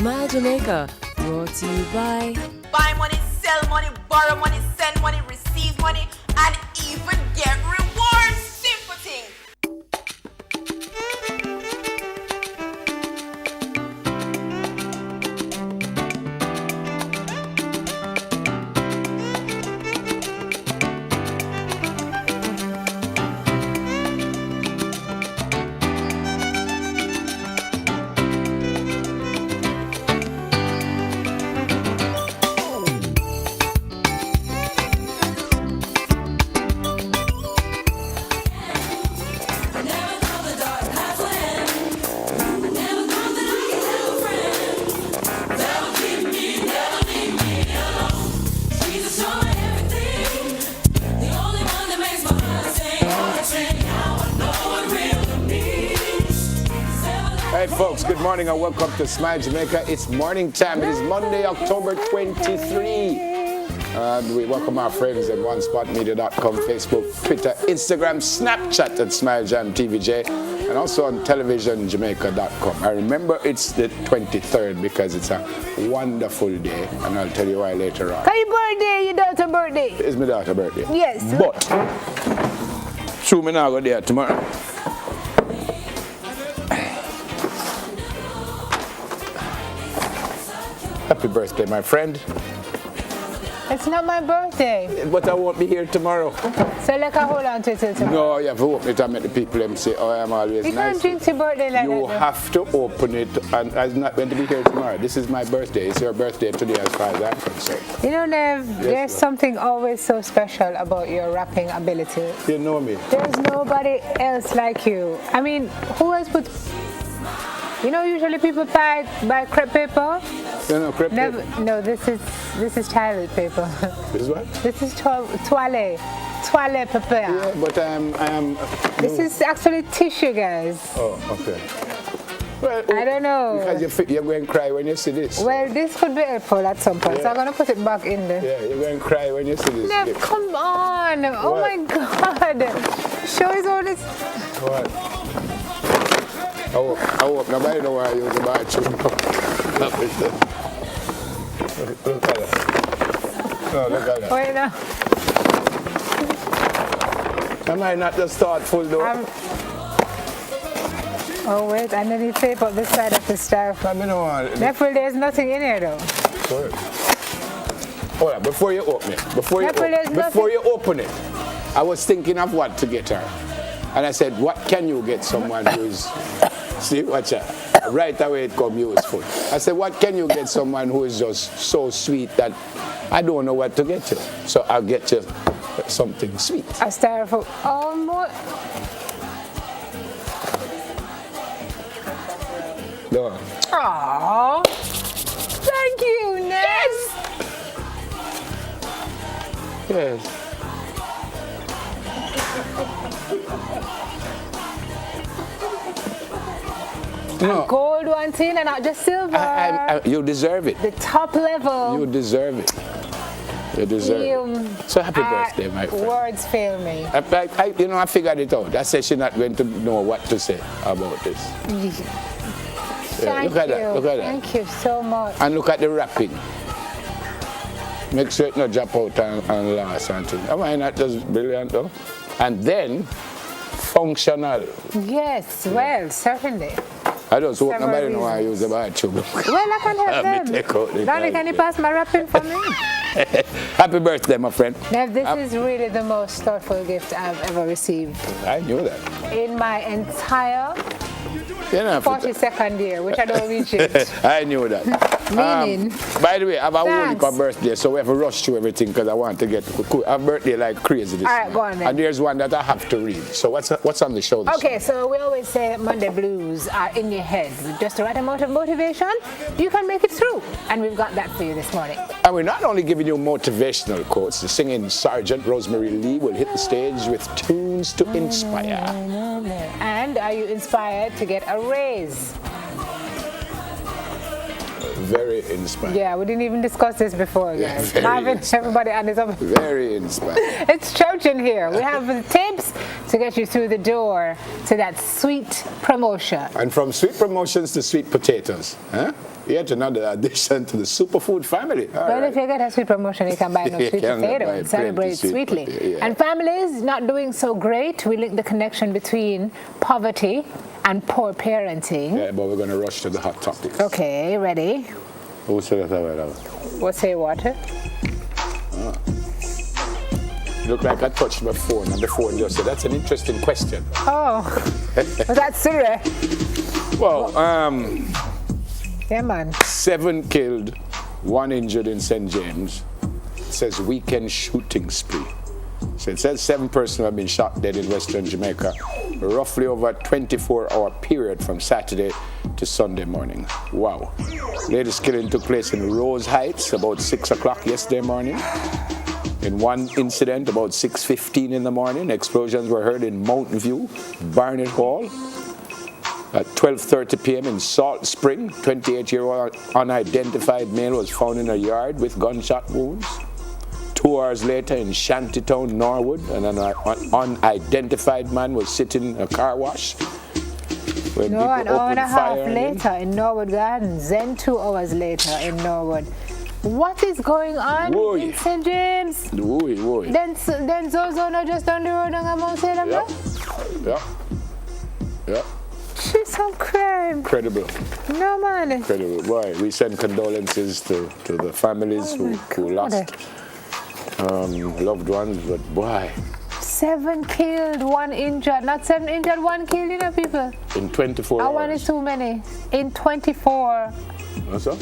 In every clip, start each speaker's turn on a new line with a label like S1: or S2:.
S1: My Jamaica, brought to you by
S2: Buy money, sell money, borrow money, send money, receive money, and even get rewards. Simple thing.
S3: Hey folks, good morning and welcome to Smile Jamaica. It's morning time. It is Monday, October 23. And we welcome our friends at OneSpotMedia.com, Facebook, Twitter, Instagram, Snapchat at SmileJamTVJ, and also on TelevisionJamaica.com. I remember it's the 23rd because it's a wonderful day, and I'll tell you why later on.
S4: Happy birthday, your daughter's birthday.
S3: It's my daughter's birthday.
S4: Yes.
S3: But, true, me now go there tomorrow. Happy birthday, my friend.
S4: It's not my birthday.
S3: But I won't be here tomorrow.
S4: So like I hold on to it till tomorrow.
S3: No, you have to open it and make the people them say, oh, I'm always
S4: You
S3: nice.
S4: can't drink your birthday like
S3: You
S4: that.
S3: have to open it, and I'm not going to be here tomorrow. This is my birthday. It's your birthday today as far as I'm concerned.
S4: You know, Nev, there's
S3: sir.
S4: something always so special about your rapping ability.
S3: You know me.
S4: There's nobody else like you. I mean, who else would... You know, usually people buy crepe paper.
S3: You know, crepe
S4: Never,
S3: paper.
S4: no, this is toilet paper.
S3: This is what?
S4: This is toilet paper.
S3: Yeah, but I am.
S4: This is actually tissue, guys.
S3: Oh, okay. Well,
S4: I don't know.
S3: Because you're going to cry when you see this.
S4: Well, this could be helpful at some point, so
S3: Yeah.
S4: I'm going to put it back in there.
S3: Yeah, you're going to cry when you see this.
S4: Nev,
S3: gift.
S4: come on. Oh
S3: What?
S4: my God. Show us all this.
S3: What? I hope nobody know why I use the bathroom. Look at that. No, look at that.
S4: Wait now.
S3: Am I not just thoughtful though?
S4: Oh, wait, and then you tape up the side of the styrofoam.
S3: I mean, no one.
S4: Therefore, there's nothing in here, though.
S3: Hold on, before you open it, before you open it, I was thinking of what to get her. And I said, what can you get someone who's, see, watch out, right away it come useful. I said, what can you get someone who is just so sweet that I don't know what to get you. So I'll get you something sweet.
S4: A styrofoam. Oh, more.
S3: No.
S4: Aww. Thank you, Ness.
S3: Yes. No.
S4: Gold one tin and not just silver.
S3: You deserve it.
S4: The top level.
S3: You deserve it. You deserve it. So happy birthday, my friend.
S4: Words fail me.
S3: I figured it out. I said she's not going to know what to say about this.
S4: Thank
S3: look at
S4: you.
S3: that. Look at that.
S4: Thank you so much.
S3: And look at the wrapping. Make sure it not drop out and last and things. Am I not just brilliant though? And then functional.
S4: Yes, well, certainly.
S3: I just hope
S4: Several
S3: nobody know why I
S4: reasons.
S3: use the bathroom.
S4: Well, I can help
S3: Let me
S4: them.
S3: take out the
S4: Donnie, can you pass my wrapping for me?
S3: Happy birthday, my friend.
S4: Now, this is really the most thoughtful gift I've ever received
S3: I knew that.
S4: in my entire
S3: You know,
S4: 42nd year, which I don't reach it.
S3: I knew that.
S4: Meaning?
S3: By the way, I have a
S4: Thanks.
S3: whole birthday, so we have to rush through everything because I want to get a birthday like crazy this
S4: All right,
S3: month.
S4: go on then.
S3: And there's one that I have to read. So what's on the show this
S4: Okay, so we always say that Monday blues are in your head. With just the right amount of motivation, you can make it through. And we've got that for you this morning.
S3: And we're not only giving you motivational quotes, the singing Sergeant Rosemary Lee will hit the stage with tunes to inspire.
S4: And are you inspired to get a raise?
S3: Very inspired.
S4: Yeah, we didn't even discuss this before,
S3: Yeah,
S4: guys.
S3: very
S4: Marvin,
S3: inspired.
S4: everybody, and it's up.
S3: Very inspired.
S4: It's Churchin here. We have the tips to get you through the door to that sweet promotion.
S3: And from sweet promotions to sweet potatoes. Huh? Yet another addition to the superfood family. All
S4: Well,
S3: right.
S4: if you get a sweet promotion, you can buy no
S3: You
S4: sweet
S3: can
S4: potato
S3: buy
S4: and celebrate
S3: plenty sweet
S4: sweetly.
S3: potato, yeah.
S4: And families not doing so great, we link the connection between poverty and poor parenting.
S3: Yeah, but we're going to rush to the hot topics.
S4: Okay, ready?
S3: Who said that?
S4: What's say water?
S3: Look like I touched my phone and the phone just said, that's an interesting question.
S4: Oh, was that Surrey?
S3: Well,
S4: Yeah, man.
S3: 7 killed, 1 injured in St. James. It says weekend shooting spree. So it says 7 persons have been shot dead in Western Jamaica, roughly over a 24-hour period from Saturday to Sunday morning. Wow. Latest killing took place in Rose Heights about 6 o'clock yesterday morning. In one incident, about 6:15 in the morning, explosions were heard in Mountain View, Barnett Hall. At 12:30 p.m. in Salt Spring, 28-year-old unidentified male was found in a yard with gunshot wounds. 2 hours later in Shantytown, Norwood, an unidentified man was sitting in a car wash. When
S4: No, an
S3: people
S4: hour and a
S3: opened
S4: half
S3: fire on him.
S4: later in Norwood Gardens, then 2 hours later in Norwood. What is going on
S3: Boy.
S4: in St. James?
S3: Woo.
S4: Then Zozo not just down the road and Mount Salem, no?
S3: Yeah.
S4: She's some crime.
S3: Incredible.
S4: No, man.
S3: Incredible. Boy, we send condolences to the families who lost loved ones, but boy,
S4: 7 killed, 1 injured. Not 7 injured, 1 killed, you know, people.
S3: in 24
S4: That
S3: hours.
S4: one is too many. In 24.
S3: What's up?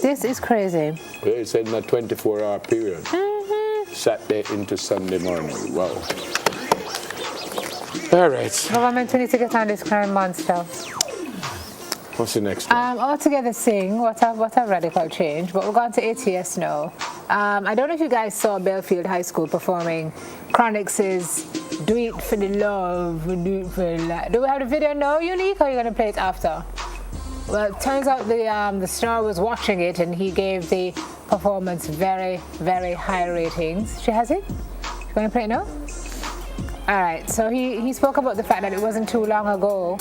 S4: This is crazy.
S3: Yeah, it said in a 24-hour period. Saturday into Sunday morning. Wow. All right.
S4: Government needs to get on this crime monster.
S3: What's the next one?
S4: All Together Sing, what a radical change. But we're going to ATS now. I don't know if you guys saw Belfield High School performing Chronix's Do It For The Love, Do It For The Life. Do we have the video now, Unique, or are you going to play it after? Well, it turns out the star was watching it and he gave the performance very, very high ratings. She has it? You going to play it now? All right, so he spoke about the fact that it wasn't too long ago.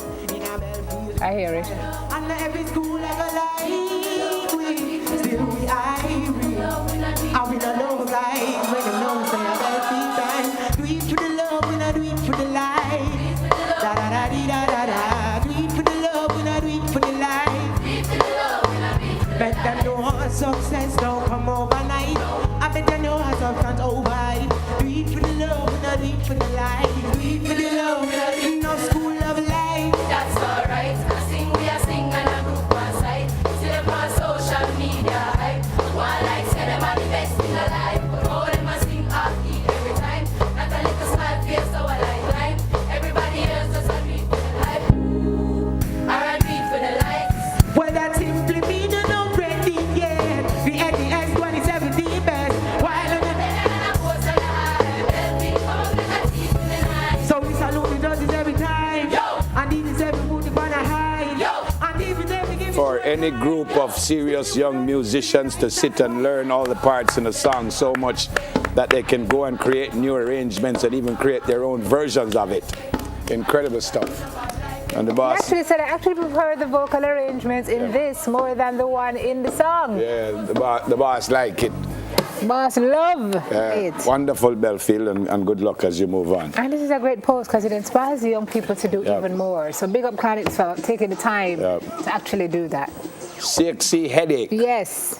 S4: I hear it.
S5: And every school ever like we still we irie. And we don't know right when them know say a bad time. Do it for the love, we not do it for the life. Da da da dee da da da. Do it for the love, we not do it for the life. Bet them know success don't come overnight. I bet them know substance override. Do it for the love, we not do it for the life. Do it for the love, we not in no school of life.
S6: That's alright. We are sing and a group one side. See them on social media hype. One like say them are the best in the life. But all them a sing off key every time. Not a little smile face so I lifeline. Everybody else just a beat for the life. Or a beat for the life.
S5: Well, that simply means you're not ready yet. The NES 2017 best. While on so we salute the judges every time. And even if every mood gonna hide. And even if we give
S3: For any group of serious young musicians to sit and learn all the parts in a song so much that they can go and create new arrangements and even create their own versions of it. Incredible stuff. And the
S4: He
S3: boss,
S4: actually said I actually prefer the vocal arrangements in this more than the one in the song.
S3: yeah, the boss like it.
S4: Boss love it.
S3: Wonderful, Belfield, and good luck as you move on.
S4: And this is a great post because it inspires the young people to do
S3: Yep.
S4: even more. So big up Chronix for taking the time
S3: Yep.
S4: to actually do that.
S3: CXC headache.
S4: Yes.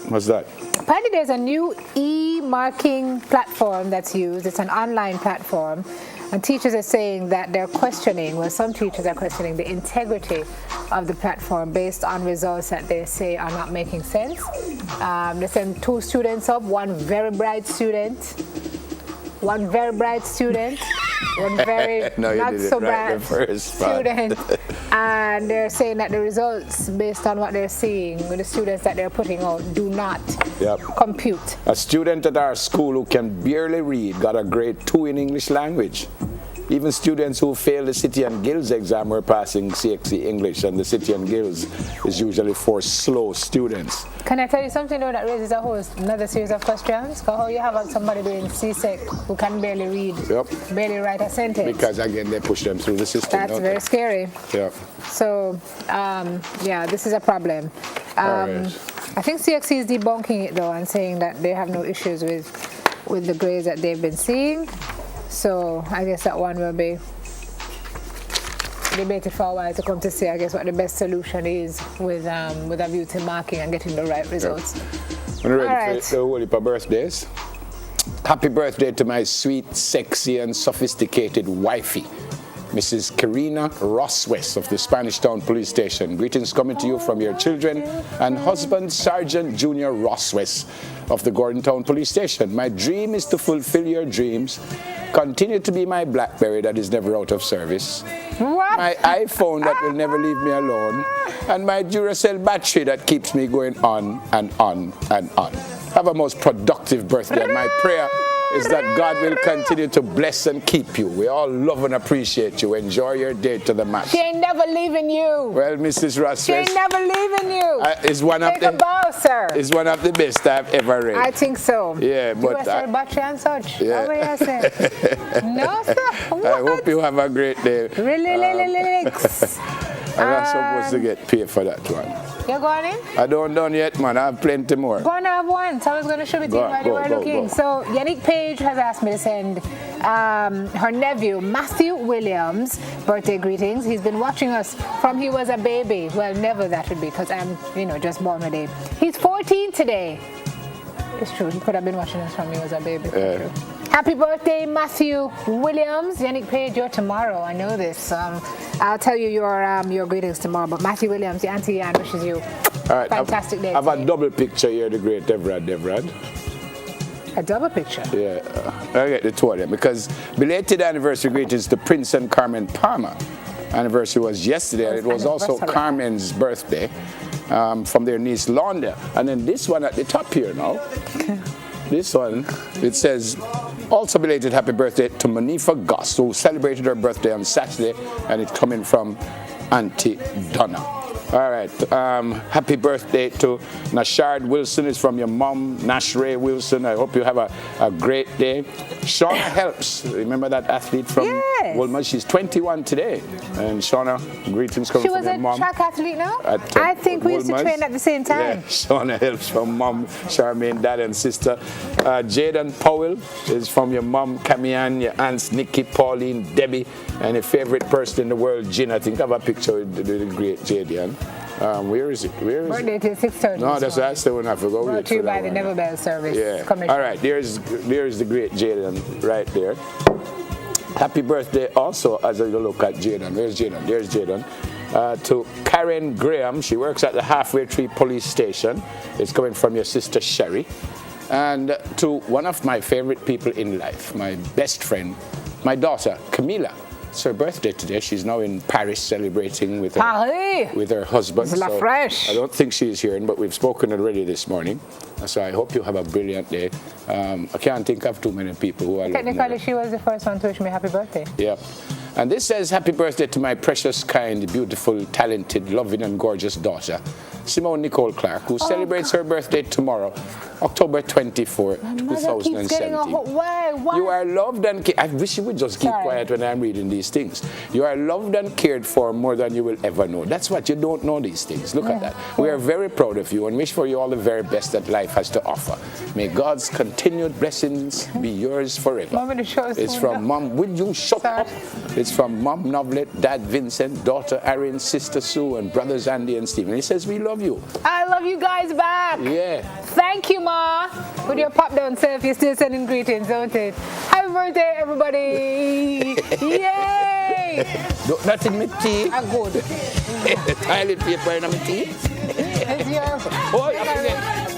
S3: What's that?
S4: Apparently there's a new e-marking platform that's used. It's an online platform. And teachers are saying that they're questioning, well, some teachers are questioning the integrity of the platform based on results that they say are not making sense. They sent 2 students up, one very bright student, one very
S3: No, you
S4: not
S3: did it
S4: so
S3: right
S4: bright
S3: the first part.
S4: student. And they're saying that the results based on what they're seeing with the students that they're putting out do not
S3: Yep.
S4: compute.
S3: A student at our school who can barely read got a grade 2 in English language. Even students who fail the City and Guilds exam were passing CXC English, and the City and Guilds is usually for slow students.
S4: Can I tell you something though that raises another series of questions? Because how you have somebody doing CSEC who can barely read, barely write a sentence.
S3: Because again, they push them through the system.
S4: That's very scary.
S3: Yeah.
S4: So, yeah, this is a problem.
S3: Right.
S4: I think CXC is debunking it though and saying that they have no issues with the grades that they've been seeing. So I guess that one will be debated for a while to come to see, I guess, what the best solution is with a view to marking and getting the right results.
S3: When you're ready for the whole heap of birthdays, happy birthday to my sweet, sexy, and sophisticated wifey, Mrs. Karina Rosswest of the Spanish Town Police Station. Greetings coming to you from your children and husband, Sergeant Junior Rosswest of the Gordon Town Police Station. My dream is to fulfill your dreams. Continue to be my BlackBerry that is never out of service.
S4: What?
S3: My iPhone that will never leave me alone. And my Duracell battery that keeps me going on and on and on. Have a most productive birthday, and my prayer is that God will continue to bless and keep you. We all love and appreciate you. Enjoy your day to the max.
S4: She ain't never leaving you.
S3: Well, Mrs. Ross,
S4: she ain't never leaving you.
S3: Is one of
S4: Take a bow, sir.
S3: Is one of the best I've ever read.
S4: I think so.
S3: Yeah, but
S4: Duracell battery and such.
S3: Yeah.
S4: What you say? No, sir. What?
S3: I hope you have a great day.
S4: Relax.
S3: I'm not supposed to get paid for that one.
S4: You're going in?
S3: I don't done yet, man. I have plenty more.
S4: Go on, I have one. So I was going to show it to you while you were looking. So Yannick Page has asked me to send her nephew, Matthew Williams, birthday greetings. He's been watching us from he was a baby. Well, never that would be, because I'm, just born with him. He's 14 today. It's true. He could have been watching us from he was a baby.
S3: Yeah.
S4: Happy birthday, Matthew Williams. Yannick Page, you're tomorrow. I know this. I'll tell you your greetings tomorrow. But Matthew Williams, the Auntie Ann wishes you
S3: All right,
S4: fantastic day.
S3: I have a double picture here, the great Devrad.
S4: A double picture?
S3: Yeah, I get the two of them because belated anniversary greetings to Prince and Carmen Palmer. Anniversary was yesterday, and it was also Carmen's birthday from their niece Londa. And then this one at the top here now. This one, it says, also belated happy birthday to Manifa Goss, who celebrated her birthday on Saturday, and it's coming from Auntie Donna. All right, happy birthday to Nashard Wilson. It's from your mom, Nash Ray Wilson. I hope you have a great day. Shauna Helps, remember that athlete from Woolman? She's 21 today. And Shauna, greetings coming from your mom.
S4: She was a track athlete now? I think we used to train at the same time.
S3: Yeah, Shauna Helps from mom, Charmaine, dad and sister. Jaden Powell is from your mom, Camian, your aunts, Nikki, Pauline, Debbie, and your favorite person in the world, Jin. I think I have a picture with the great Jaden. Where is it?
S4: Birthday till 6:30.
S3: No, that's what I still want to forget.
S4: Brought to you by the Never Bell Service.
S3: Yeah. All right, there's the great Jaden right there. Happy birthday also as I look at Jaden. There's Jaden. To Karen Graham. She works at the Halfway Tree Police Station. It's coming from your sister Sherry. And to one of my favorite people in life, my best friend, my daughter Camila. It's her birthday today. She's now in Paris celebrating with her husband.
S4: So
S3: I don't think she's here, but we've spoken already this morning. So I hope you have a brilliant day. I can't think of too many people who are
S4: technically, she was the first one to wish me happy birthday.
S3: Yeah. And this says, happy birthday to my precious, kind, beautiful, talented, loving, and gorgeous daughter, Simone Nicole Clark, who celebrates her birthday tomorrow, October 24, 2017. You are loved and cared. I wish you would just keep quiet when I'm reading these things. You are loved and cared for more than you will ever know. That's what you don't know these things. Look at that. We are very proud of you and wish for you all the very best that life has to offer. May God's continued blessings be yours forever. It's from Mom. Would you shut up? It's from Mom Novlet, Dad Vincent, daughter Erin, sister Sue, and brothers Andy and Stephen. He says, we love you.
S4: I love you guys back.
S3: Yeah.
S4: Thank you, Ma. With your pop down self, you're still sending greetings, don't it? Happy birthday, everybody. Yay.
S3: Not in my tea.
S4: I'm good.
S3: Toilet paper in my tea.
S4: It's your...
S3: Oh, yeah.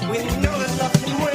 S5: When you know that love can work.